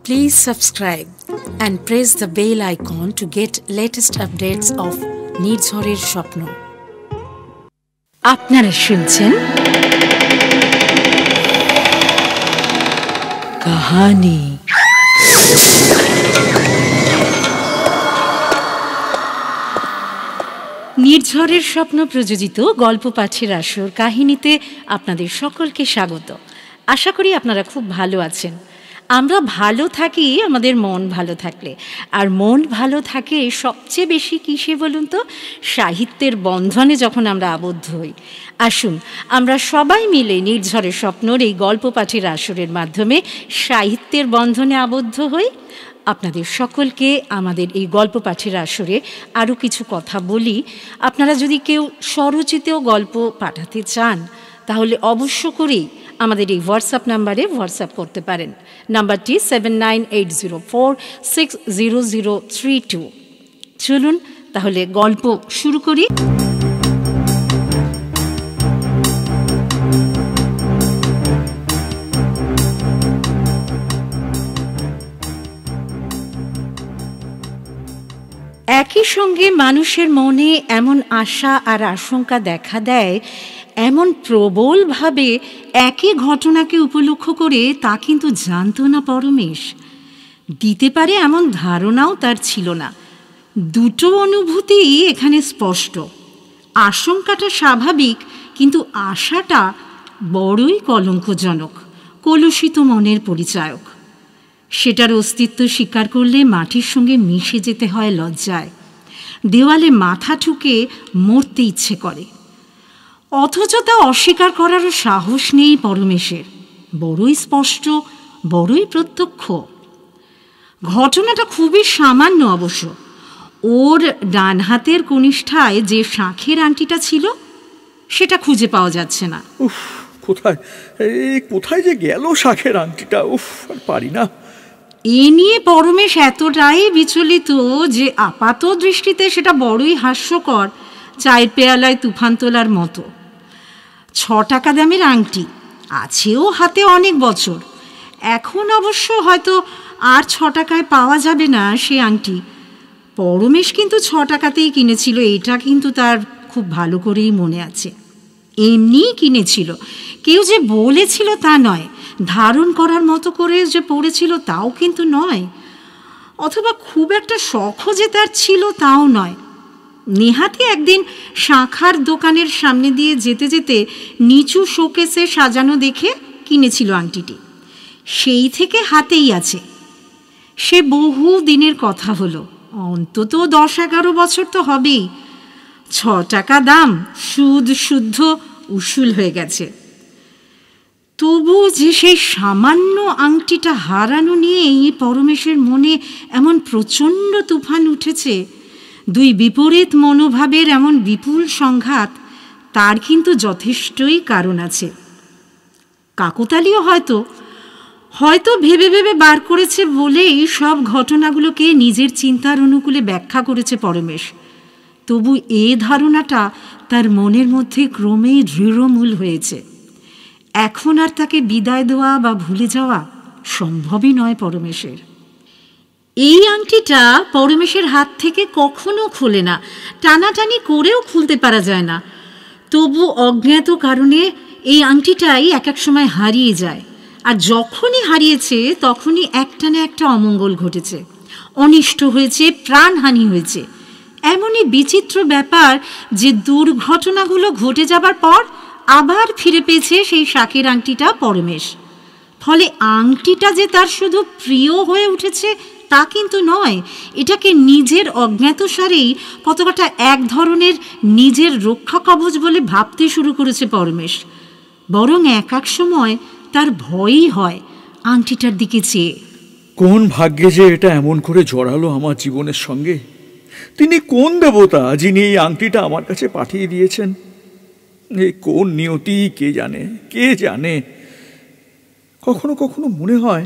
Please subscribe and press the bell icon to get latest updates of নির্ঝরের স্বপ্ন। আপনারা শুনছেন কাহানি। নির্ঝরের স্বপ্ন প্রযোজিত গল্প পাঠের আসর কাহিনীতে আপনাদের সকলকে স্বাগত। আশা করি আপনারা খুব ভালো আছেন। আমরা ভালো থাকি আমাদের মন ভালো থাকলে, আর মন ভালো থাকে সবচেয়ে বেশি কিসে বলুন তো? সাহিত্যের বন্ধনে যখন আমরা আবদ্ধ হই। আসুন আমরা সবাই মিলে নির্ঝরের স্বপ্নর এই গল্প পাঠের আসরের মাধ্যমে সাহিত্যের বন্ধনে আবদ্ধ হই। আপনাদের সকলকে আমাদের এই গল্প পাঠের আসরে আরও কিছু কথা বলি। আপনারা যদি কেউ স্বরচিত গল্প পাঠাতে চান তাহলে অবশ্য করেই আমাদের এই হোয়াটসঅ্যাপ নাম্বারে হোয়াটসঅ্যাপ করতে পারেন। নাম্বারটি 7980460032। চলুন তাহলে গল্প শুরু করি। একই সঙ্গে মানুষের মনে এমন আশা আর আশঙ্কা দেখা দেয়, এমন প্রবলভাবে একই ঘটনাকে উপলক্ষ করে তা কিন্তু জানত না পরমেশ। দিতে পারে এমন ধারণাও তার ছিল না। দুটো অনুভূতি এখানে স্পষ্ট। আশঙ্কাটা স্বাভাবিক, কিন্তু আশাটা বড়ই কলঙ্কজনক, কলুষিত মনের পরিচায়ক। সেটার অস্তিত্ব স্বীকার করলে মাটির সঙ্গে মিশে যেতে হয় লজ্জায়। দেওয়ালে মাথা ঠুকে মরতে ইচ্ছে করে, অথচ তা অস্বীকার করারও সাহস নেই পরমেশের। বড়ই স্পষ্ট, বড়ই প্রত্যক্ষ। ঘটনাটা খুবই সামান্য অবশ্য। ওর ডান হাতের কনিষ্ঠায় যে শাঁখের আংটিটা ছিল সেটা খুঁজে পাওয়া যাচ্ছে না। কোথায় কোথায় যে গেল শাঁখের আংটিটা? আর পারি না। এ নিয়ে পরমেশ এতটাই বিচলিত যে আপাত দৃষ্টিতে সেটা বড়ই হাস্যকর, চায়ের পেয়ালায় তুফান তোলার মতো। 6 টাকা দামের আংটি, আছেও হাতে অনেক বছর। এখন অবশ্য হয়তো আর 6 টাকায় পাওয়া যাবে না সে আংটি। পরমেশ কিন্তু 6 টাকাতেই কিনেছিল, এটা কিন্তু তার খুব ভালো করেই মনে আছে। এমনিই কিনেছিল, কেউ যে বলেছিল তা নয়। ধারণ করার মতো করে যে পড়েছিল তাও কিন্তু নয়। অথবা খুব একটা শখও যে তার ছিল তাও নয়। নেহাতি একদিন শাঁখার দোকানের সামনে দিয়ে যেতে যেতে নিচু শোকেসে সাজানো দেখে কিনেছিল আংটিটি। সেই থেকে হাতেই আছে। সে বহু দিনের কথা হলো, অন্তত 10-11 বছর তো হবেই। 6 টাকা দাম, সুদ শুদ্ধ উসুল হয়ে গেছে। তবু যে সেই সামান্য আংটিটা হারানো নিয়েই পরমেশের মনে এমন প্রচণ্ড তুফান উঠেছে, দুই বিপরীত মনোভাবের এমন বিপুল সংঘাত, তার কিন্তু যথেষ্টই কারণ আছে। কাকতালীয় হয়তো ভেবে ভেবে বার করেছে বলেই সব ঘটনাগুলোকে নিজের চিন্তার অনুকূলে ব্যাখ্যা করেছে পরমেশ। তবু এ ধারণাটা তার মনের মধ্যে ক্রমেই দৃঢ়মূল হয়েছে। এখন আর তাকে বিদায় দেওয়া বা ভুলে যাওয়া সম্ভবই নয় পরমেশের। এই আংটিটা পরমেশের হাত থেকে কখনো খোলে না, টানাটানি করেও খুলতে পারা যায় না। তবু অজ্ঞাত কারণে এই আংটিটাই এক এক সময় হারিয়ে যায়। আর যখনই হারিয়েছে তখনই একটা না একটা অমঙ্গল ঘটেছে, অনিষ্ট হয়েছে, প্রাণহানি হয়েছে। এমনই বিচিত্র ব্যাপার যে দুর্ঘটনাগুলো ঘটে যাবার পর আবার ফিরে পেয়েছে সেই শাঁখের আংটিটা পরমেশ। ফলে আংটিটা যে তার শুধু প্রিয় হয়ে উঠেছে তা কিন্তু নয়, এটাকে নিজের অজ্ঞাতসারেই কতটা এক ধরনের নিজের রক্ষা কবচ বলে ভাবতে শুরু করেছে পরমেশ। বরং এক এক সময় তার ভয়ই হয় আংটিটার দিকে চেয়ে। কোন ভাগ্যে যে এটা এমন করে জড়ালো আমার জীবনের সঙ্গে? তিনি কোন দেবতা যিনি এই আংটিটা আমার কাছে পাঠিয়ে দিয়েছেন? এই কোন নিয়তি কে জানে, কে জানে। কখনো কখনো মনে হয়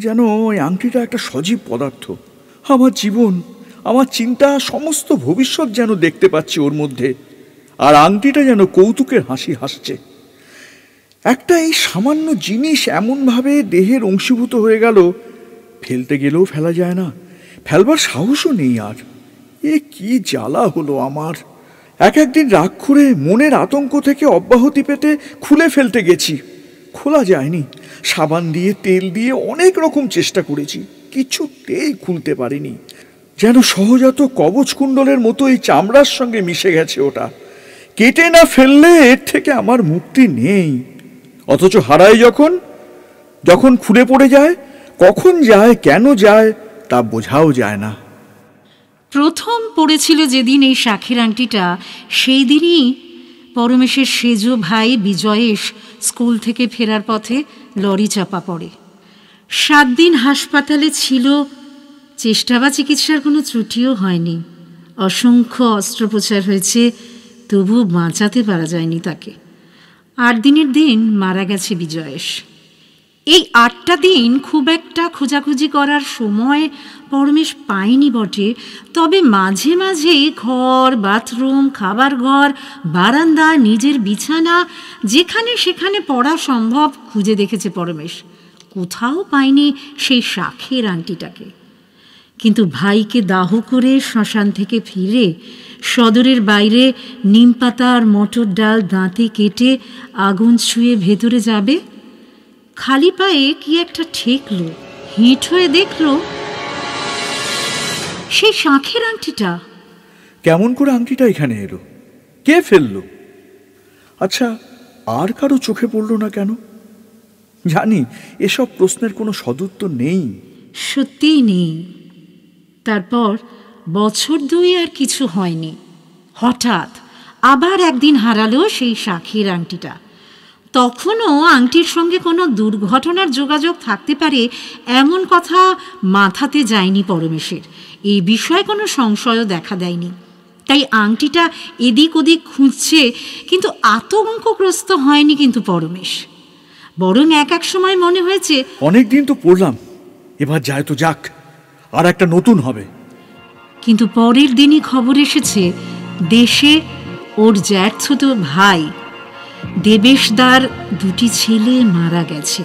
যেন ওই আংটিটা একটা সজীব পদার্থ। আমার জীবন, আমার চিন্তা, সমস্ত ভবিষ্যৎ যেন দেখতে পাচ্ছি ওর মধ্যে। আর আংটিটা যেন কৌতুকের হাসি হাসছে। একটা এই সামান্য জিনিস এমনভাবে দেহের অংশীভূত হয়ে গেল ফেলতে গেলেও ফেলা যায় না, ফেলবার সাহসও নেই আর। এ কি জ্বালা হলো আমার! একদিন রাগ করে মনের আতঙ্ক থেকে অব্যাহতি পেতে খুলে ফেলতে গেছি, খোলা যায়নি। সাবান দিয়ে তেল দিয়ে অনেক রকম চেষ্টা করেছি, কিছুতেই খুলতে পারিনি। যেন সহজাত কবচ কুণ্ডলের মতো এই চামড়ার সঙ্গে মিশে গেছে ওটা। কেটে না ফেললে এর থেকে আমার মুক্তি নেই। অথচ হারাই যখন যখন খুলে পড়ে যায়, কখন যায় কেন যায় তা বোঝাও যায় না। প্রথম পড়েছিল যেদিন এই শাঁখের আংটিটা, সেই দিনই পরমেশের সেজ ভাই বিজয়েশ স্কুল থেকে ফেরার পথে লরি চাপা পড়ে। 7 দিন হাসপাতালে ছিল, চেষ্টা বা চিকিৎসার কোনো ত্রুটিও হয়নি। অসংখ্য অস্ত্রোপচার হয়েছে, তবু বাঁচাতে পারা যায়নি তাকে। 8 দিনের দিন মারা গেছে বিজয়েশ। এই 8টা দিন খুব একটা খোঁজাখুঁজি করার সময় পরমেশ পায়নি বটে, তবে মাঝে মাঝে ঘর, বাথরুম, খাবার ঘর, বারান্দা, নিজের বিছানা, যেখানে সেখানে পড়া সম্ভব খুঁজে দেখেছে পরমেশ। কোথাও পায়নি সেই শাঁখের আংটিটাকে। কিন্তু ভাইকে দাহ করে শ্মশান থেকে ফিরে সদরের বাইরে নিমপাতা আর মটর ডাল দাঁতে কেটে আগুন ছুঁয়ে ভেতরে যাবে, খালি পায়ে কি একটা ঠেকলো, হিট হয়ে দেখলো সেই শাঁখের আংটিটা। কেমন করে আংটিটা এখানে এলো? কে ফেললো? আচ্ছা, আর কারো চোখে পড়ল না কেন? জানি এসব প্রশ্নের কোনো সদুত্তর নেই, সত্যিই নেই। তারপর বছর 2 আর কিছু হয়নি, হঠাৎ আবার একদিন হারালো সেই শাঁখের আংটিটা। তখনও আংটির সঙ্গে কোনো দুর্ঘটনার যোগাযোগ থাকতে পারে এমন কথা মাথাতে যায়নি পরমেশের। এই বিষয়ে কোনো সংশয়ও দেখা দেয়নি। তাই আংটিটা এদিক ওদিক খুঁজছে, কিন্তু আতঙ্কগ্রস্ত হয়নি কিন্তু পরমেশ। বরং এক সময় মনে হয়েছে, অনেকদিন তো পড়লাম, এবার যায় তো যাক, আর একটা নতুন হবে। কিন্তু পরের দিনই খবর এসেছে দেশে ওর জ্যাঠতো ভাই দেবেশদার 2টি ছেলে মারা গেছে,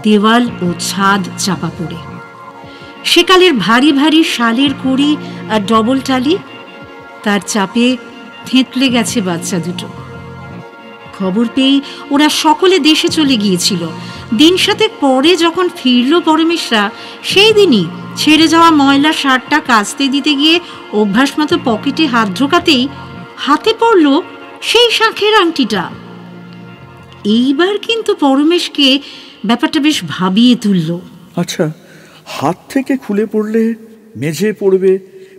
দেওয়াল ও ছাদ চাপা পড়ে। সেকালের ভারী ভারী শালের কড়ি আর ডবল টালি, তার চাপে থেঁতলে গেছে বাচ্চা দুটো। খবর পেয়ে ওরা সকলে দেশে চলে গিয়েছিল। 7 পরে যখন ফিরল পরমেশরা, সেই দিনই ছেড়ে যাওয়া ময়লা শার্টটা কাচতে দিতে গিয়ে অভ্যাস মতো পকেটে হাত ঢোকাতেই হাতে পড়ল সেই শাঁখের আংটিটা। এইবার কিন্তু পরমেশকে ব্যাপারটা বেশ ভাবিয়ে তুলল। আচ্ছা, হাত থেকে খুলে পড়লে মেঝে পড়বে,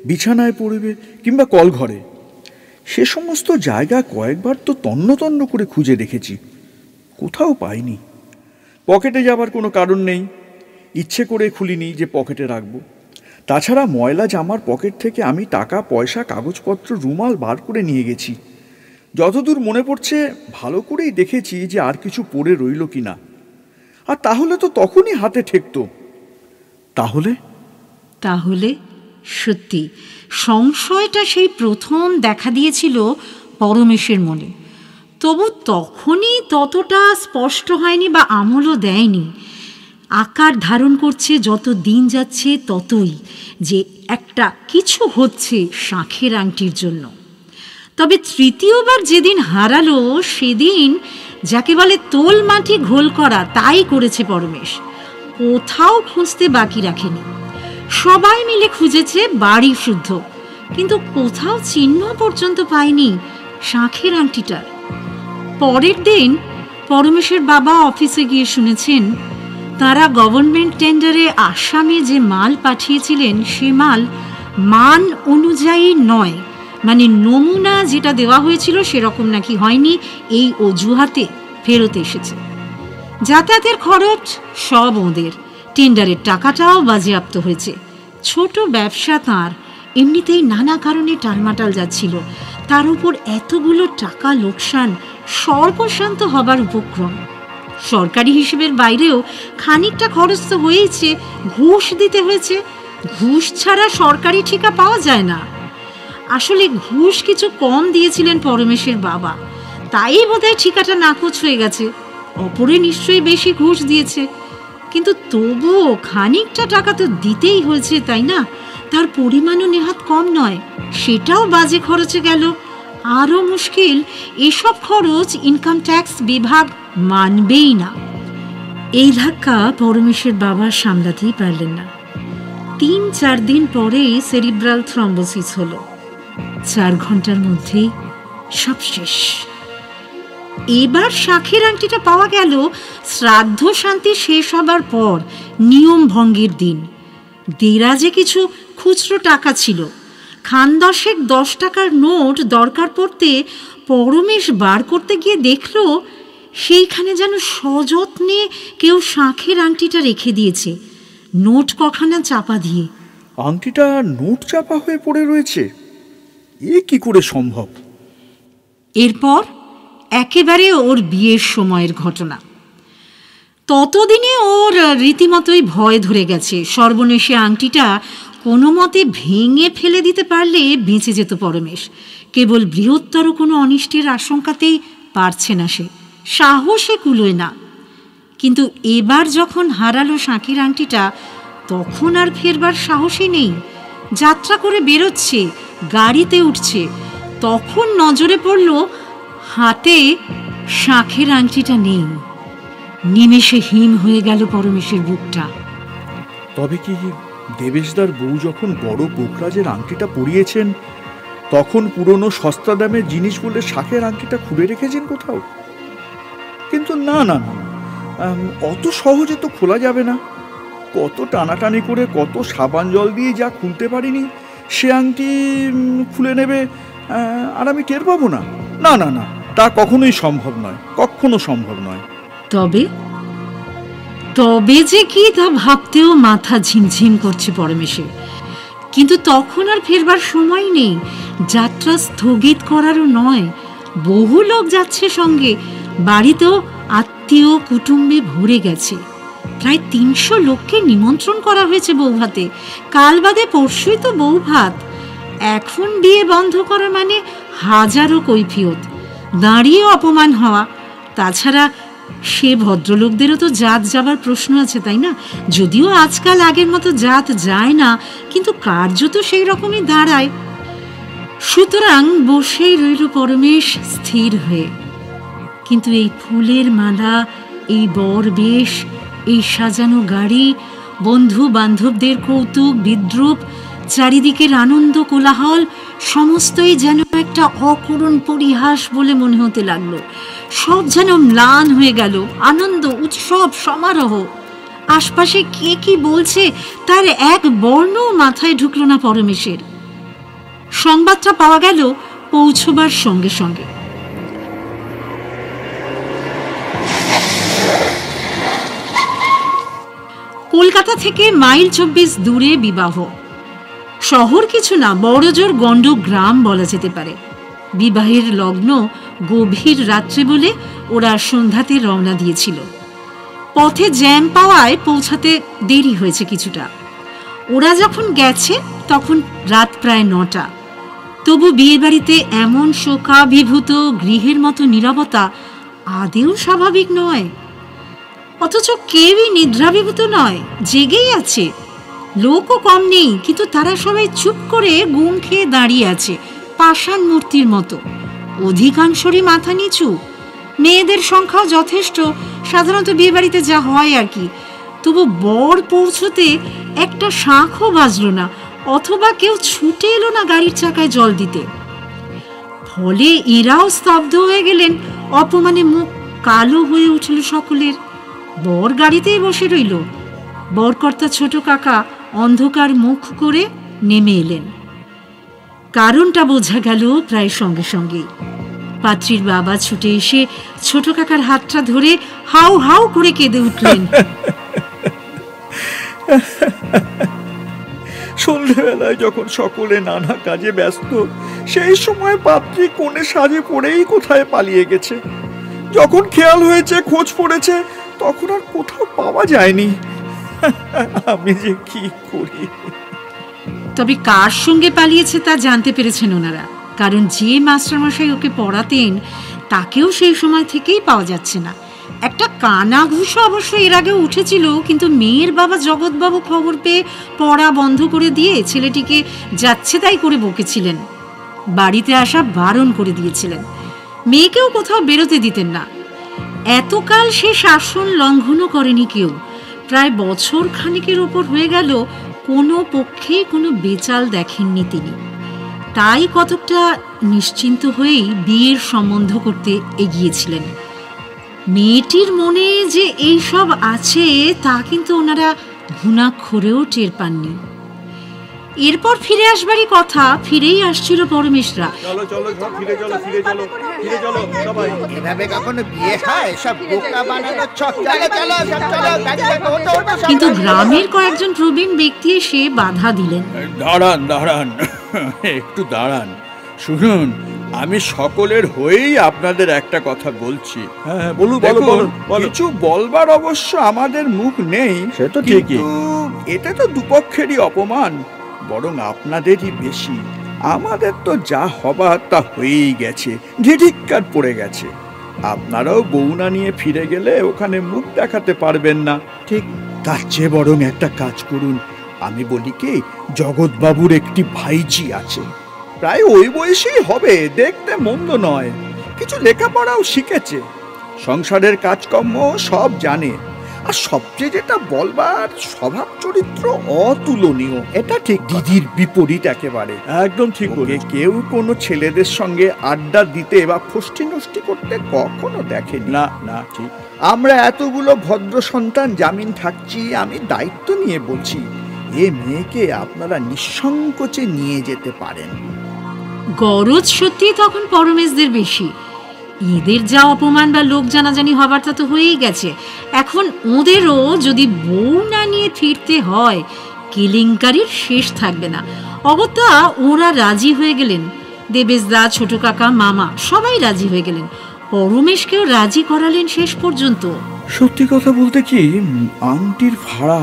বিছানায় পড়বে, কিংবা কলঘরে, সে সমস্ত জায়গা কয়েকবার তো তন্ন তন্ন করে খুঁজে দেখেছি, কোথাও পাইনি। পকেটে যাবার কোনো কারণ নেই, ইচ্ছে করে খুলিনি যে পকেটে রাখবো। তাছাড়া ময়লা জামার পকেট থেকে আমি টাকা পয়সা, কাগজপত্র, রুমাল বার করে নিয়ে গেছি। যতদূর মনে পড়ছে ভালো করেই দেখেছি যে আর কিছু পড়ে রইল কিনা। আর তাহলে তো তখনই হাতে ঠেকতো। তাহলে সত্যি সংশয়টা সেই প্রথম দেখা দিয়েছিল পরমেশের মনে। তবু তখনই ততটা স্পষ্ট হয়নি বা আমলও দেয়নি। আকার ধারণ করছে যত দিন যাচ্ছে ততই, যে একটা কিছু হচ্ছে শাঁখের আংটির জন্য। তবে তৃতীয়বার যেদিন হারালো, সেদিন যাকে বলে তোল মাটি ঘোল করা, তাই করেছে পরমেশ। কোথাও খুঁজতে বাকি রাখেনি। সবাই মিলে খুঁজেছে বাড়ি শুদ্ধ, কিন্তু কোথাও চিহ্ন পর্যন্ত পায়নি শাঁখের আংটিটার। পরের দিন পরমেশের বাবা অফিসে গিয়ে শুনেছেন তারা গভর্নমেন্ট টেন্ডারে আসামে যে মাল পাঠিয়েছিলেন, সে মাল মান অনুযায়ী নয়, মানে নমুনা যেটা দেওয়া হয়েছিল সেরকম নাকি হয়নি, এই অজুহাতে ফেরত এসেছে। যাতায়াতের খরচ সব ওদের, টেন্ডারের টাকাটাও বাজেয়াপ্ত হয়েছে। ছোট ব্যবসা তাঁর, এমনিতেই নানা কারণে টালমাটাল যাচ্ছিল, তার উপর এতগুলো টাকা লোকসান, সর্বশান্ত হবার উপক্রম। সরকারি হিসেবের বাইরেও খানিকটা খরচ তো হয়েছে, ঘুষ দিতে হয়েছে। ঘুষ ছাড়া সরকারি ঠিকা পাওয়া যায় না। আসলে ঘুষ কিছু কম দিয়েছিলেন পরমেশের বাবা, তাই বোধহয় ঠিকাটা নাকচ হয়ে গেছে। অপরে নিশ্চয়ই বেশি ঘুষ দিয়েছে। কিন্তু তবুও খানিকটা টাকা তো দিতেই হয়েছে, তাই না? তার পরিমাণও নেহাত কম নয়। সেটাও বাজে খরচে গেল। আরও মুশকিল, এসব খরচ ইনকাম ট্যাক্স বিভাগ মানবেই না। এই ধাক্কা পরমেশের বাবা সামলাতেই পারলেন না। 3-4 দিন পরেই সেরিব্রাল থ্রম্বোসিস হলো। 4 ঘন্টার মধ্যেই সব শেষ। এবার শাঁখের আংটিটা পাওয়া গেল শ্রাদ্ধ শান্তি শেষ হবার পর, নিয়ম ভঙ্গের দিন। দেরাজে কিছু খুচরো টাকা ছিল। খান 10 টাকার নোট দরকার পড়তে পরমেশ বার করতে গিয়ে দেখল সেইখানে যেন সযত্নে কেউ শাঁখের আংটিটা রেখে দিয়েছে, নোট কখানা চাপা দিয়ে। আংটিটা নোট চাপা হয়ে পড়ে রয়েছে, এ কি করে সম্ভব? এরপর একেবারে ওর বিয়ের সময়ের ঘটনা। ততদিনে ওর রীতিমতোই ভয় ধরে গেছে। সর্বনেশে আংটিটা কোনো মতে ভেঙে ফেলে দিতে পারলে বেঁচে যেত পরমেশ। কেবল বৃহত্তর কোনো অনিষ্টের আশঙ্কাতেই পারছে না সে, সাহসে কুলোয় না। কিন্তু এবার যখন হারালো শাঁখের আংটিটা, তখন আর ফেরবার সাহসই নেই। যাত্রা করে বেরোচ্ছে, গাড়িতে উঠছে, তখন নজরে পড়ল হাতে শাঁখের আংটিটা নেই। নিমেষে হিম হয়ে গেল পরমেশের বুকটা। তবে কি দেবেশদার বউ যখন বড় পোখরাজের আংটিটা পরিয়েছেন, তখন পুরনো সস্তা দামের জিনিস বলে শাঁখের আংটিটা খুলে রেখেছেন কোথাও? কিন্তু না না না, অত সহজে তো খোলা যাবে না। কত টানাটানি করে, কত সাবান জল দিয়ে যা খুলতে পারিনি, সে আংটি খুলে নেবে আর আমি টের পাবো না? না না না, তা কখনোই সম্ভব নয়, কখনো সম্ভব নয়। তবে তবে যে কি তা ভাবতেও মাথা ঝিমঝিম করছে পরমেশের। কিন্তু তখন আর ফেরবার সময় নেই, যাত্রা স্থগিত করারও নয়। বহু লোক যাচ্ছে সঙ্গে, বাড়িতেও আত্মীয় কুটুম্বে ভরে গেছে। প্রায় 300 লোককে নিমন্ত্রণ করা হয়েছে বৌভাতে। কাল বাদে পরশুই তো বৌভাত। এখন বিয়ে বন্ধ করা মানে হাজারো কৈফিয়ত, দাঁড়িয়ে অপমান হওয়া। তাছাড়া সে ভদ্রলোকদেরও তো জাত যাবার প্রশ্ন আছে, তাই না? যদিও আজকাল আগের মতো জাত যায় না, কিন্তু কার্য তো সেই রকমই দাঁড়ায়। সুতরাং বসেই রইল পরমেশ স্থির হয়ে। কিন্তু এই ফুলের মালা, এই বর বেশ, এই সাজানো গাড়ি, বন্ধু বান্ধবদের কৌতুক বিদ্রূপ, চারিদিকের আনন্দ কোলাহল, সমস্তই যেন একটা অকরুণ পরিহাস বলে মনে হতে লাগলো। সব যেন ম্লান হয়ে গেল। আনন্দ, উৎসব, সমারোহ, আশপাশে কে কি বলছে তার এক বর্ণ মাথায় ঢুকলো না পরমেশের। সংবাদটা পাওয়া গেল পৌঁছবার সঙ্গে সঙ্গে। কলকাতা থেকে মাইল 24 দূরে বিবাহ। শহর কিছু না, বড়জোর গণ্ড গ্রাম বলা যেতে পারে। বিবাহের লগ্ন গভীর রাত্রে বলে ওরা সন্ধ্যাতে রওনা দিয়েছিল। পথে জ্যাম পাওয়ায় পৌঁছাতে দেরি হয়েছে কিছুটা। ওরা যখন গেছে তখন রাত প্রায় 9টা। তবু বিয়ে বাড়িতে এমন শোকাভিভূত গৃহের মতো নীরবতা আদেও স্বাভাবিক নয়। অথচ কেউই নিদ্রাভিভূত নয়, জেগেই আছে। লোকও কম নেই, কিন্তু তারা সবাই চুপ করে গুম খেয়ে দাঁড়িয়ে আছে, পাষাণ মূর্তির মতো। অধিকাংশরই মাথা নিচু। মেয়েদের সংখ্যাও যথেষ্ট, সাধারণত বিয়ে বাড়িতে যা হয় আর কি। তবু বর পৌঁছতে একটা শাঁখও বাজল না, অথবা কেউ ছুটে এলো না গাড়ির চাকায় জল দিতে। ফলে এরাও স্তব্ধ হয়ে গেলেন। অপমানে মুখ কালো হয়ে উঠল সকলের। বর গাড়িতেই বসে রইল। বরকর্তা ছোট কাকা অন্ধকার মুখ করে নেমে এলেন। কারণটা বোঝা গেল প্রায় সঙ্গে সঙ্গেই। পাত্রীর বাবা ছুটে এসে ছোট কাকার হাতটা ধরে হাউ হাউ করে কেঁদে উঠলেন। সন্ধ্যেবেলায় যখন সকলে নানা কাজে ব্যস্ত, সেই সময় পাত্রী কোণে সাজে পড়েই কোথায় পালিয়ে গেছে। যখন খেয়াল হয়েছে, খোঁজ পড়েছে, তখন আর কোথাও পাওয়া যায়নি। আমি যে কি করি। তবে কার সঙ্গে পালিয়েছে তা জানতে পেরেছেন ওনারা, কারণ যে মাস্টারমশাই ওকে পড়াতেন তাকেও সেই সময় থেকেই পাওয়া যাচ্ছে না। একটা কানা ঘুষো অবশ্য এর আগে উঠেছিল, কিন্তু মেয়ের বাবা জগৎবাবু খবর পেয়ে পড়া বন্ধ করে দিয়ে ছেলেটিকে যাচ্ছে তাই করে বকেছিলেন। বাড়িতে আসা বারণ করে দিয়েছিলেন। মেয়েকেও কোথাও বেরোতে দিতেন না। এতকাল সে শাসন লঙ্ঘনও করেনি কেউ। প্রায় বছর খানিকের ওপর হয়ে গেল কোনো পক্ষেই কোনো বেচাল দেখেননি তিনি। তাই কতকটা নিশ্চিন্ত হয়েই বিয়ের সম্বন্ধ করতে এগিয়েছিলেন। মেয়েটির মনে যে এই সব আছে তা কিন্তু ওনারা ঘুণাক্ষরেও টের পাননি। এরপর ফিরে আসবারই কথা, ফিরেই আসছিল পরমেশরা। কিন্তু গ্রামের কয়েকজন প্রবীণ ব্যক্তি এসে বাধা দিলেন। দাঁড়ান দাঁড়ান, একটু দাঁড়ান, শুনুন, আমি সকলের হয়েই আপনাদের একটা কথা বলছি। হ্যাঁ বলুন, কিছু বলবার অবশ্য আমাদের মুখ নেই, সে তো ঠিকই, এটা তো দুপক্ষেরই অপমান, বরং আপনাদেরই বেশি। আমাদের তো যা হবার তা হয়েই গেছে, ঢিঢিক্কার পড়ে গেছে। আপনারাও বউনা নিয়ে ফিরে গেলে ওখানে মুখ দেখাতে পারবেন না। ঠিক, তার চেয়ে বরং একটা কাজ করুন। আমি বলি কি, জগৎবাবুর একটি ভাইঝি আছে, প্রায় ওই বয়সেই হবে, দেখতে মন্দ নয়, কিছু লেখাপড়াও শিখেছে, সংসারের কাজকর্ম সব জানে, আর সবচেয়ে যেটা বলবার, স্বভাব চরিত্র অতুলনীয়। এটা ঠিক, দিদির বিপরীত একেবারে। একদম ঠিক বলে, কেউ কোনো ছেলেদের সঙ্গে আড্ডা দিতে বা ফষ্টি নষ্টি করতে কখনো দেখেনি। না না, ঠিক। আমরা এতগুলো ভদ্র সন্তান জামিন থাকছি, আমি দায়িত্ব নিয়ে বলছি, এ মেয়েকে আপনারা নিঃসংকোচে নিয়ে যেতে পারেন। গরজ সত্যি তখন পরমেশদের বেশি। এদের যা অপমান বা লোক জানাজানি হবার তা তো হয়েই গেছে, এখন ওদেরও যদি বউ না নিয়ে ফিরতে হয়, কেলেঙ্কারির শেষ থাকবে না। অগত্যা ওরা রাজি হয়ে গেলেন। দেবেশদা, ছোট কাকা, মামা সবাই রাজি হয়ে গেলেন। পরমেশকেও রাজি করালেন শেষ পর্যন্ত। সত্যি কথা বলতে কি, আংটির ভাড়া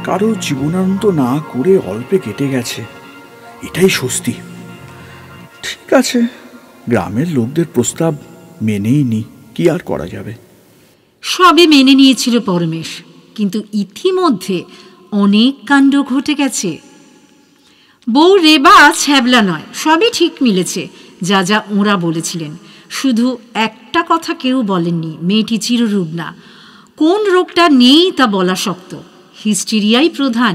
কারো জীবনান্ত না করে অল্পে কেটে গেছে, এটাই স্বস্তি। ঠিক আছে, গ্রামের লোকদের প্রস্তাব মেনেই নি, কি আর করা যাবে। সবে মেনে নিয়েছিল পরমেশ, কিন্তু ইতিমধ্যে অনেক কাণ্ড ঘটে গেছে। বউ রেবা ছ্যাবলা নয়, সবই ঠিক মিলেছে, যা যা ওরা বলেছিলেন। শুধু একটা কথা কেউ বলেননি, মেয়েটি চিররূপ না। কোন রোগটা নেই তা বলা শক্ত, হিস্টেরিয়াই প্রধান।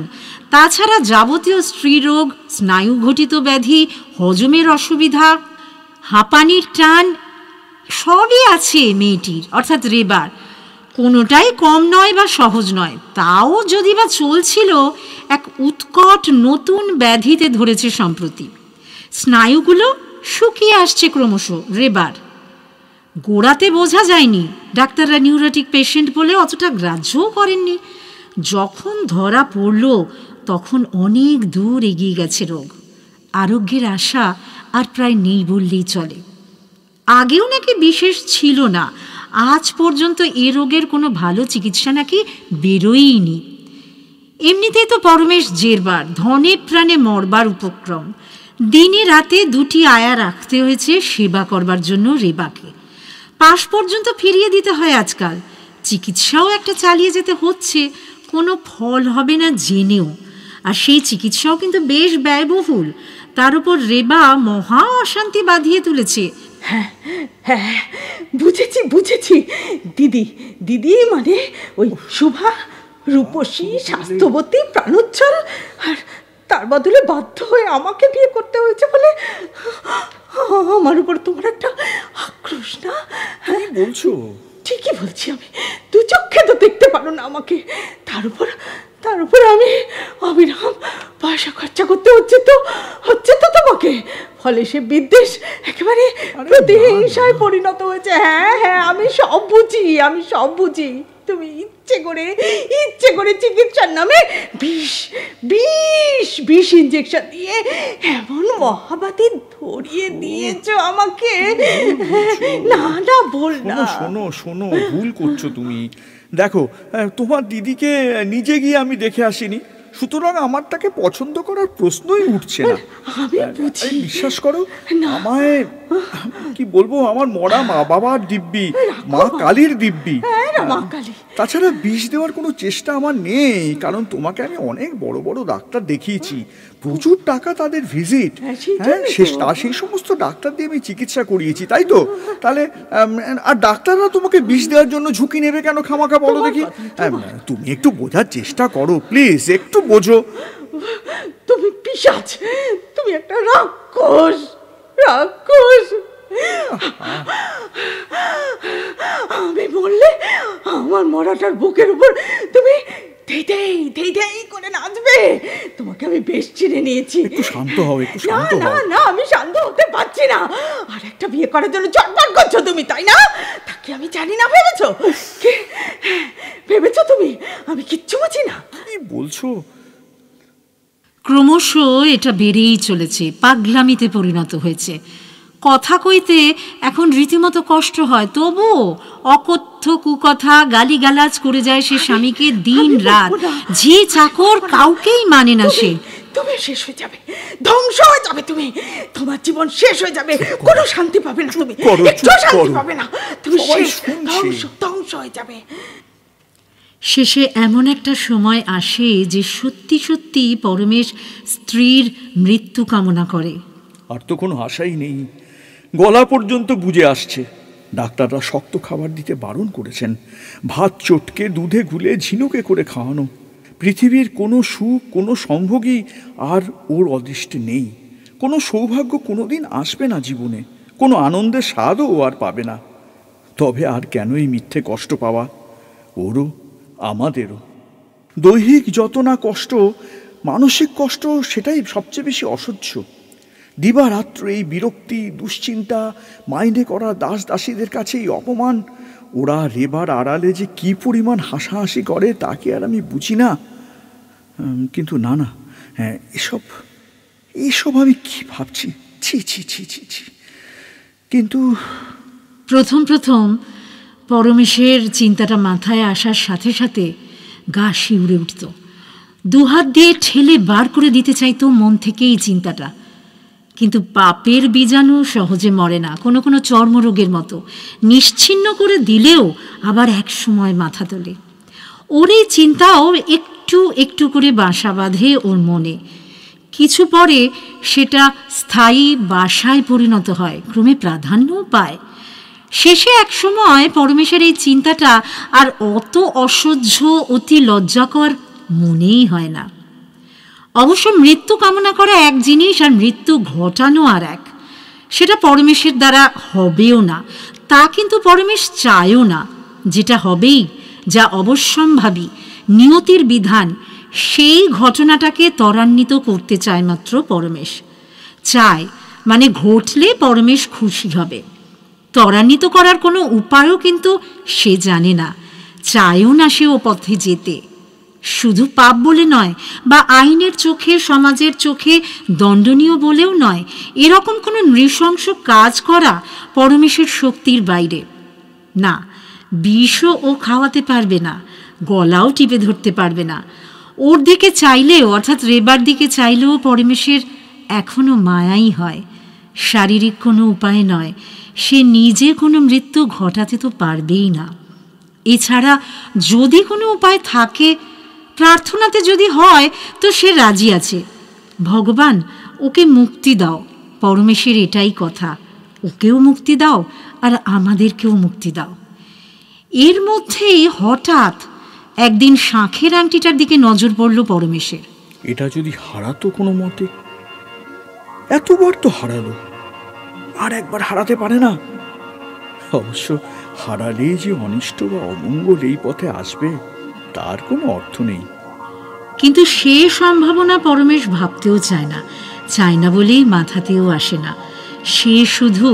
তাছাড়া যাবতীয় স্ত্রীরোগ, স্নায়ুঘটিত ব্যাধি, হজমের অসুবিধা, হাঁপানির টান সবই আছে মেয়েটির, অর্থাৎ রেবার। কোনোটাই কম নয় বা সহজ নয়। তাও যদি বা চলছিল, এক উৎকট নতুন ব্যাধিতে ধরেছে সম্প্রতি। স্নায়ুগুলো শুকিয়ে আসছে ক্রমশ রেবার। গোড়াতে বোঝা যায়নি, ডাক্তাররা নিউরোটিক পেশেন্ট বলে অতটা গ্রাহ্যও করেননি। যখন ধরা পড়ল তখন অনেক দূর এগিয়ে গেছে রোগ। আরোগ্যের আশা আর প্রায় নেই বললেই চলে। আগেও নাকি বিশেষ ছিল না, আজ পর্যন্ত এ রোগের কোনো ভালো চিকিৎসা নাকি বেরোয়নি। এমনিতেই তো পরমেশ জেরবার, ধনে প্রাণে মরবার উপক্রম। দিনে রাতে দুটি আয়া রাখতে হয়েছে সেবা করবার জন্য রেবাকে। পাশ পর্যন্ত ফিরিয়ে দিতে হয় আজকাল। চিকিৎসাও একটা চালিয়ে যেতে হচ্ছে, কোনো ফল হবে না জেনেও। আর সেই চিকিৎসাও কিন্তু বেশ ব্যয়বহুল। তার উপর রেবা মহা অশান্তি বাঁধিয়ে তুলেছে। হ্যাঁ হ্যাঁ, বুঝেছি বুঝেছি, দিদি দিদি মানে ওই শুভা, রূপসী, স্বাস্থ্যবতী, প্রাণোচ্ছল, আর তার বদলে বাধ্য হয়ে আমাকে বিয়ে করতে হয়েছে বলে আমার উপর তোমার একটা আক্রোশ। না বলছো? ঠিকই বলছি, আমি দু চোখে তো দেখতে পারো না আমাকে। তার উপর আমি অবিরাম পয়সা খরচা করতে হচ্ছে তো তোমাকে। ফলে সে বিদ্বেষ একেবারে প্রতিহিংসায় পরিণত হয়েছে। হ্যাঁ হ্যাঁ, আমি সব বুঝি। তুমি ইচ্ছে করে চিকিৎসার নামে বিষ ইঞ্জেকশন দিয়ে এমন মহাবাতি ধরিয়ে দিয়েছো আমাকে। না বল না। শোনো, ভুল করছো তুমি। দেখো, তোমার দিদিকে নিজে গিয়ে আমি দেখে আসিনি, সুতরাং আমার তাকে পছন্দ করার প্রশ্নই উঠছে না। আমি বুঝি। বিশ্বাস করো, কি বলবো, আমার মরা মা বাবার দিব্যি, মা কালীর দিব্যি। তাছাড়া বিষ দেওয়ার কোনো চেষ্টা আমার নেই, কারণ তোমাকে আমি অনেক বড় বড় ডাক্তার দেখিয়েছি, প্রচুর টাকা তাদের ভিজিট, সেই সমস্ত ডাক্তার দিয়ে আমি চিকিৎসা করিয়েছি, তাই তো? তাহলে আর ডাক্তাররা তোমাকে বিষ দেওয়ার জন্য ঝুঁকি নেবে কেন খামাখা, বলো দেখি? তুমি একটু বোঝার চেষ্টা করো প্লিজ, একটু বোঝো। তুমি পিশাচ, তুমি একটা রাক্ষস, রাক্ষস। আমি বললে আমার মরাটার বুকের উপর তুমি করে নাচবে। তোমাকে আমি বেশ চিনে নিয়েছি। একটু শান্ত হও, একটু শান্ত হও। না, আমি শান্ত হতে পারছি না। আর একটা বিয়ে করার জন্য চটপট করছো তুমি, তাই না? তাকে আমি জানি না ভেবেছো? ভেবেছো তুমি আমি কিচ্ছু বুঝি না? কি বলছো? ক্রমশ এটা বেড়েই চলেছে, পাগলামিতে পরিণত হয়েছে। কথা কইতে এখন রীতিমতো কষ্ট হয়, তবু অকথ্য কুকথা গালিগালাজ করে যায় সে স্বামীকে দিন রাত। ঝি চাকর কাউকেই মানে না সে। তুমি শেষ হয়ে যাবে, ধ্বংস হয়ে যাবে, তুমি তোমার জীবন শেষ হয়ে যাবে, কোনো শান্তি পাবে না তুমি, একটু শান্তি পাবে না তুমি, ধ্বংস হয়ে যাবে। শেষে এমন একটা সময় আসে যে সত্যি সত্যি পরমেশ স্ত্রীর মৃত্যু কামনা করে। আর তো কোনো আশাই নেই, গলা পর্যন্ত বুঝে আসছে। ডাক্তাররা শক্ত খাবার দিতে বারণ করেছেন, ভাত চটকে দুধে গুলে ঝিনুকে করে খাওয়ানো। পৃথিবীর কোনো সুখ, কোনো সম্ভোগই আর ওর অদৃষ্টে নেই। কোনো সৌভাগ্য কোনোদিন আসবে না জীবনে, কোনো আনন্দের স্বাদও ও আর পাবে না। তবে আর কেন এই মিথ্যে কষ্ট পাওয়া, ওরও আমাদেরও? দৈহিক যত না কষ্ট, মানসিক কষ্ট সেটাই সবচেয়ে বেশি অসহ্য। দিবারাত্র এই বিরক্তি, দুশ্চিন্তা, মাইনে করা দাস দাসীদের কাছে এই অপমান, ওরা রেবার আড়ালে যে কি পরিমাণ হাসাহাসি করে তা কি আর আমি বুঝি না? কিন্তু না, হ্যাঁ, এসব আমি কি ভাবছি, ছি ছি ছি ছি ছি। কিন্তু প্রথম পরমেশের চিন্তাটা মাথায় আসার সাথে সাথে গা শিউরে উঠত। দুহাত দিয়ে ঠেলে বার করে দিতে চাইতো মন থেকে এই চিন্তাটা। কিন্তু পাপের বীজাণু সহজে মরে না, কোনো কোনো চর্মরোগের মতো নিশ্চিহ্ন করে দিলেও আবার এক সময় মাথা তোলে। ওর এই চিন্তাও একটু একটু করে বাসা বাঁধে ওর মনে। কিছু পরে সেটা স্থায়ী বাসায় পরিণত হয়, ক্রমে প্রাধান্যও পায়। শেষে এক সময় পরমেশের এই চিন্তাটা আর অত অসহ্য, অতি লজ্জাকর মনেই হয় না। অবশ্য মৃত্যু কামনা করা এক জিনিস, আর মৃত্যু ঘটানো আর এক। সেটা পরমেশের দ্বারা হবেও না, তা কিন্তু পরমেশ চায়ও না। যেটা হবেই, যা অবশ্যম্ভাবী, নিয়তির বিধান, সেই ঘটনাটাকে ত্বরান্বিত করতে চায় মাত্র পরমেশ। চায় মানে ঘটলে পরমেশ খুশি হবে। ত্বরান্বিত করার কোনো উপায়ও কিন্তু সে জানে না, চায়ও না সে ও পথে যেতে। শুধু পাপ বলে নয়, বা আইনের চোখে, সমাজের চোখে দণ্ডনীয় বলেও নয়, এরকম কোনো নৃশংস কাজ করা পরমেশের শক্তির বাইরে। না, বিষও ও খাওয়াতে পারবে না, গলাও টিপে ধরতে পারবে না। ওর দিকে চাইলেও, অর্থাৎ রেবার দিকে চাইলেও পরমেশের এখনো মায়াই হয়। শারীরিক কোনো উপায় নয়, সে নিজে কোনো মৃত্যু ঘটাতে তো পারবেই না। এছাড়া যদি কোনো উপায় থাকে, প্রার্থনাতে যদি হয়, তো সে রাজি আছে। ভগবান, ওকে মুক্তি দাও, পরমেশের এটাই কথা। ওকেও মুক্তি দাও, আর আমাদেরকেও মুক্তি দাও। এর মধ্যেই হঠাৎ একদিন শাঁখের আংটিটার দিকে নজর পড়ল পরমেশের। এটা যদি হারাতো কোনো মতে, এতবার তো হারালো, আর একবার হারাতে পারে না। অবশ্য হারালেই যে অনিষ্ট বা অমঙ্গল এই পথে আসবে তার কোনো অর্থ নেই। কিন্তু সে সম্ভাবনা পরমেশ ভাবতেও চায় না বলেই মাথাতেও আসে না। সে শুধু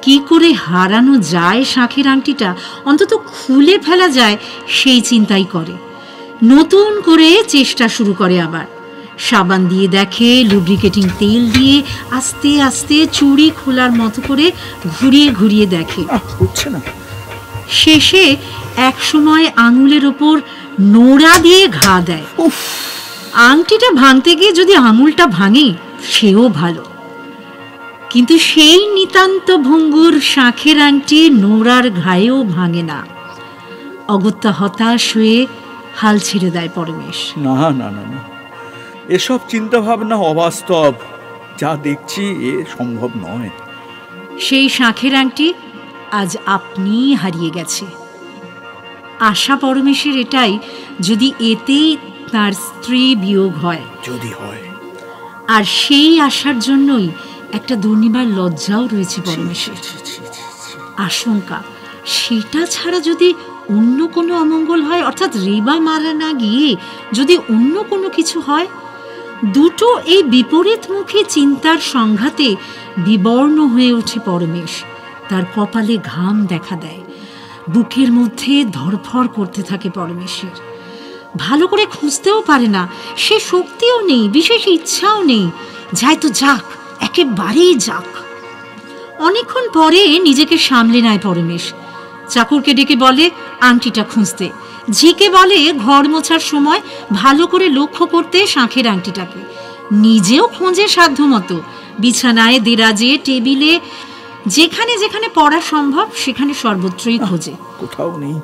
কি করে হারানো যায় শাঁখের আংটিটা, অন্তত খুলে ফেলা যায়, সেই চিন্তাই করে। নতুন করে চেষ্টা শুরু করে আবার। সাবান দিয়ে দেখে, লুব্রিকেটিং তেল দিয়ে আস্তে আস্তে চুড়ি খোলার মতো করে ঘুরিয়ে ঘুরিয়ে দেখে, হচ্ছে না। শেষে এক সময় আঙুলের ওপর নোড়া দিয়ে ঘা দেয়। আংটিটা ভাঙতে গিয়ে যদি আঙুলটা ভাঙে সেও ভালো, কিন্তু সেই নিতান্ত ভঙ্গুর শাঁখের আংটি নোরার ঘায়েও ভাঙে না। অগত্যা হতাশ হয়ে হাল ছেড়ে দেয় পরমেশ। না না না না, এসব চিন্তা ভাবনা অবাস্তব, যা দেখছি এ সম্ভব নয়। সেই শাঁখের আংটি আজ আপনিই হারিয়ে গেছে। আশা পরমেশের এটাই, যদি এতেই তার স্ত্রী বিয়োগ হয়, যদি হয়। আর সেই আশার জন্যই একটা দুর্নিবার লজ্জাও রয়েছে পরমেশের। আশঙ্কা সেটা ছাড়া যদি অন্য কোনো অমঙ্গল হয়, অর্থাৎ রেবা মারা না গিয়ে যদি অন্য কোনো কিছু হয়, দুটো এই বিপরীতমুখী চিন্তার সংঘাতে বিবর্ণ হয়ে ওঠে পরমেশ। তার কপালে ঘাম দেখা দেয়, বুকের মধ্যে ধরফর করতে থাকে পরমেশের। ভালো করে খুঁজতেও পারে না, সে শক্তিও নেই, বিশেষ ইচ্ছাও নেই। যাই তো যাক, একেবারেই যাক। অনেকক্ষণ পরে নিজেকে সামলে নেয় পরমেশ। চাকরকে ডেকে বলে আংটিটা খুঁজতে, ঝিকে বলে ঘর মোছার সময় ভালো করে লক্ষ্য করতে শাঁখের আংটিটাকে। নিজেও খোঁজে সাধ্যমতো, বিছানায়, দেরাজে, টেবিলে, যেখানে যেখানে পড়া সম্ভব সেখানে সর্বত্রই খোঁজে, কোথাও নেই।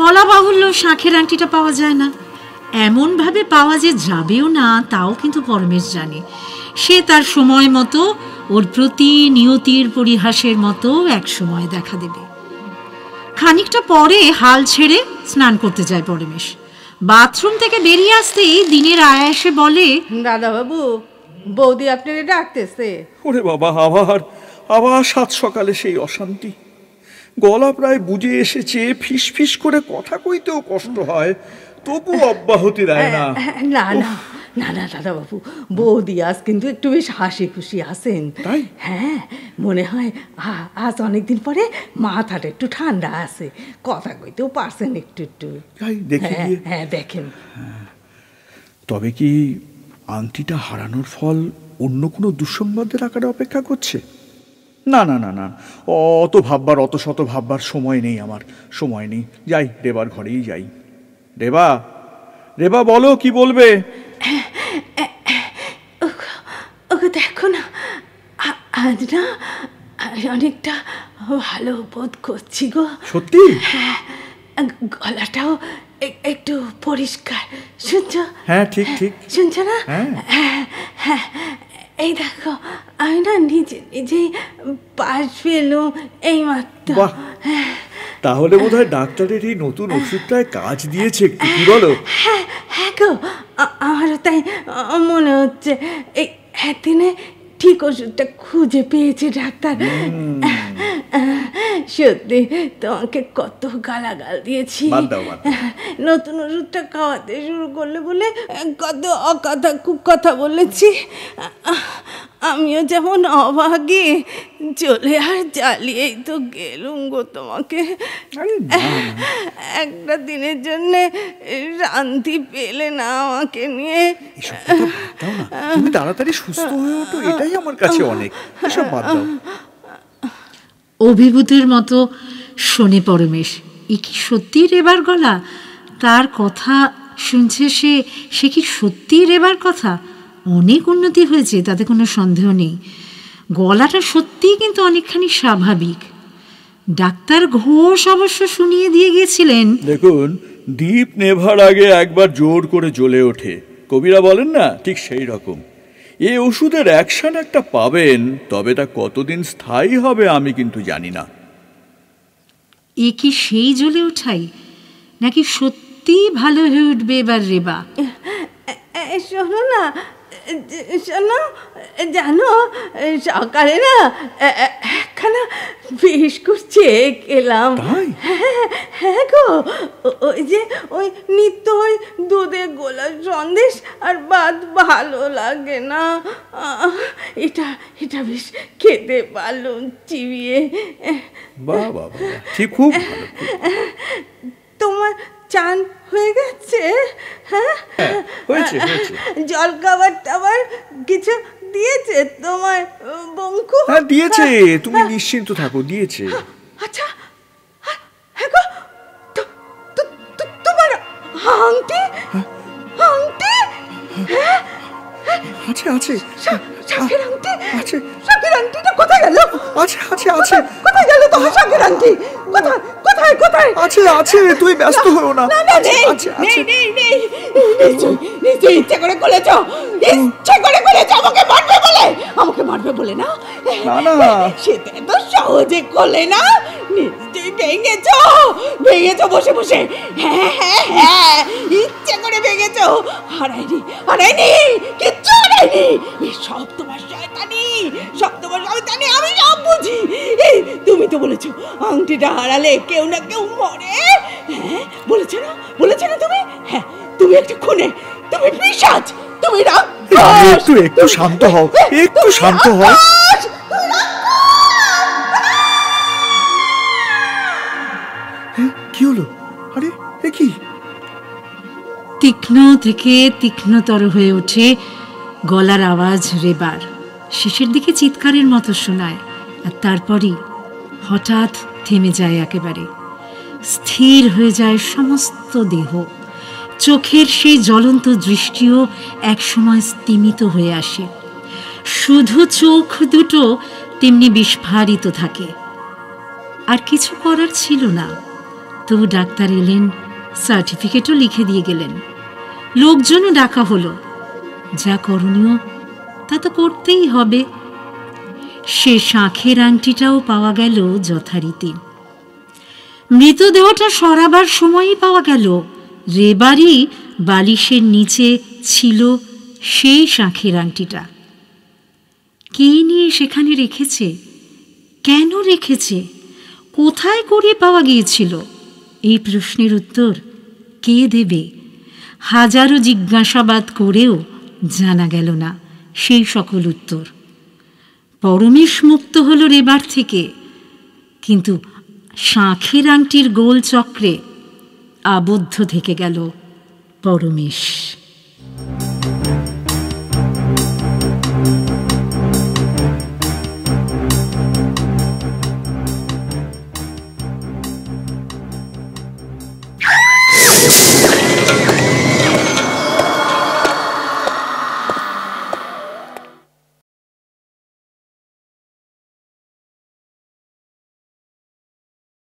বলা বাহুল্য শাঁখের আংটিটা পাওয়া যায় না। এমন ভাবে পাওয়া যে যাবেও না তাও কিন্তু পরমেশ জানে। সে তার সময় মতো, ওর প্রতি নিয়তির পরিহাসের মতো এক সময় দেখা দেবে। খানিকটা পরে হাল ছেড়ে স্নান করতে যায় পরমেশ। বাথরুম থেকে বেরিয়ে আসতেই দিনের আয়া এসে বলে, দাদা বাবু, বৌদি আপনারে ডাকতেছে। ওরে বাবা, আবার আবার সাত সকালে সেই অশান্তি। গলা প্রায় বুঝে এসেছে, ফিস ফিস করে কথা কইতেও কষ্ট হয়, তবু অব্যাহতি দেয় না। না না না না দাদা বাবু, বৌদি আজ কিন্তু একটু বেশ হাসি খুশি আছেন। তাই? হ্যাঁ, মনে হয় আজ অনেকদিন পরে মাথাটা একটু ঠান্ডা আছে, কথা কইতেও পারছেন একটু একটু। তাই দেখে গিয়ে। হ্যাঁ দেখেন। তবে কি আংটিটা হারানোর ফল অন্য কোনো দুঃসংবাদের আকারে অপেক্ষা করছে? না না না না, অত ভাববার, অত শত ভাববার সময় নেই আমার, সময় নেই। যাই, রেবার ঘরেই যাই। রেবা, রেবা বলো, কি বলবে? ওকে দেখো না, আজ না অনেকটা ভালো বোধ করছি গো। সত্যি? গলাটাও একটু পরিষ্কার, শুনছো? হ্যাঁ, ঠিক ঠিক শুনছো না? হ্যাঁ। হ্যাঁ, এই দেখো, আমি না নিজেই পাশ পেলুম এই মাত্র। বাহ, তাহলে বোধহয় ডাক্তারের এই নতুন ওষুধটায় কাজ দিয়েছে একটু, কি বলো? হ্যাঁ গো, আমারও তাই মনে হচ্ছে। এই একদিনে ঠিক ওষুধটা খুঁজে পেয়েছে ডাক্তার। সত্যি তোমাকে কত গালাগাল দিয়েছি, নতুন ওষুধটা খাওয়াতে শুরু করলে বলে কত অকথা কুকথা বলেছি। আমিও যেমন অভাগে চলে আর জ্বালিয়েই তো গেলুম গো তোমাকে। একটা দিনের জন্য শান্তি পেলে না আমাকে নিয়ে। তুমি তাড়াতাড়ি সুস্থ হয়ে ওঠো, এটাই আমার কাছে অনেক। এসব বাদ দাও। অভিভূতির মতো শোনে পরমেশ। এ কি সত্যি রেবার গলা? তার কথা শুনছে সে কি সত্যি রেবার কথা? অনেক উন্নতি হয়েছে, তাতে কোনো সন্দেহ নেই। গলাটা সত্যিই কিন্তু অনেকখানি স্বাভাবিক। ডাক্তার ঘোষ অবশ্য শুনিয়ে দিয়ে গিয়েছিলেন, দেখুন, দীপ নেভার আগে একবার জোর করে জ্বলে ওঠে, কবিরা বলেন না, ঠিক সেই রকম। এই ওষুধের অ্যাকশন একটা পাবেন, তবে তা কতদিন স্থায়ী হবে আমি কিন্তু জানি না। এ কি সেই জ্বলে ওঠাই, নাকি সত্যিই ভালো হয়ে উঠবে এবার রেবা? শোনো না, শোনো, জানো সকালে না একখানা বিস্কুট চেয়ে খেলাম। হ্যাঁ গো, ওই যে ওই নিত্য ওই দুধে গোলা সন্দেশ আর ভাত ভালো লাগে না, এটা বেশ খেতে পারলাম চিবিয়ে। বাহ বাহ, ঠিক, খুব ভালো। তোমার চান হয়ে গেছে? হ্যাঁ, হয়েছে। জল খাবার টাবার কিছু দিয়েছে তোমার বঙ্কু? হ্যাঁ দিয়েছে, তুমি নিশ্চিন্ত থাকো, দিয়েছে। আচ্ছা, হ্যাঁ গো, তোমার আংটি? আছে। শাঁখের আংটি? আছে। শাঁখের আংটিটা কোথায় গেল? আছে আছে আছে। কোথায় গেল তোমার শাঁখের আংটি? কোথায় কোথায় কোথায়? আছে আছে, তুই ব্যস্ত হও না। নেই আছে নেই আছে। নেই নেই, নিশ্চয়ই ইচ্ছে করে খুলেছ, ইচ্ছে করে খুলেছ আমাকে মারবে বলে, আমাকে মারবে বলে না? না না, সেটা তো সহজে খোলে না, নিশ্চয়ই ভেঙেছ, ভেঙেছ বসে বসে। হ্যাঁ হ্যাঁ হ্যাঁ, ইচ্ছে করে ভেঙেছ। হারায়নি হারায়নি, কিচ্ছু হারায়নি। সব তোমার শয়তানি, সব তোমার শয়তানি, আমি সব বুঝি। তুমি তো বলেছো আংটিটা হারালে কেউ না কেউ মরে। হ্যাঁ বলেছো না, বলেছো না তুমি? হ্যাঁ, তুমি একটা খুনে, তুমি পিশাচ, তুমি রাক্ষস। একটু শান্ত হও, একটু শান্ত হও। কি হলো? আরে এ কি? তীক্ষ্ণ থেকে তীক্ষ্ণতর হয়ে ওঠে গলার আওয়াজ রেবার। শেষের দিকে চিৎকারের মতো শোনায়, আর তারপরই হঠাৎ থেমে যায় একেবারে। স্থির হয়ে যায় সমস্ত দেহ। চোখের সেই জ্বলন্ত দৃষ্টিও একসময় স্তিমিত হয়ে আসে। শুধু চোখ দুটো তেমনি বিস্ফারিত থাকে। আর কিছু করার ছিল না। তবু ডাক্তার এলেন, সার্টিফিকেটও লিখে দিয়ে গেলেন। লোকজনও ডাকা হলো। যা করণীয় তা তো করতেই হবে। সে শাঁখের আংটিটাও পাওয়া গেল যথারীতি। মৃতদেহটা সরাবার সময়ই পাওয়া গেল রেবারই বালিশের নিচে ছিল সেই শাঁখের আংটিটা। কে নিয়ে সেখানে রেখেছে? কেন রেখেছে? কোথায় করে পাওয়া গিয়েছিল? এই প্রশ্নের উত্তর কে দেবে? হাজারো জিজ্ঞাসাবাদ করেও জানা গেল না সেই সকল উত্তর। পরমেশ মুক্ত হল রেবার থেকে, কিন্তু শাঁখের আংটির গোল চক্রে আবদ্ধ থেকে গেল পরমেশ।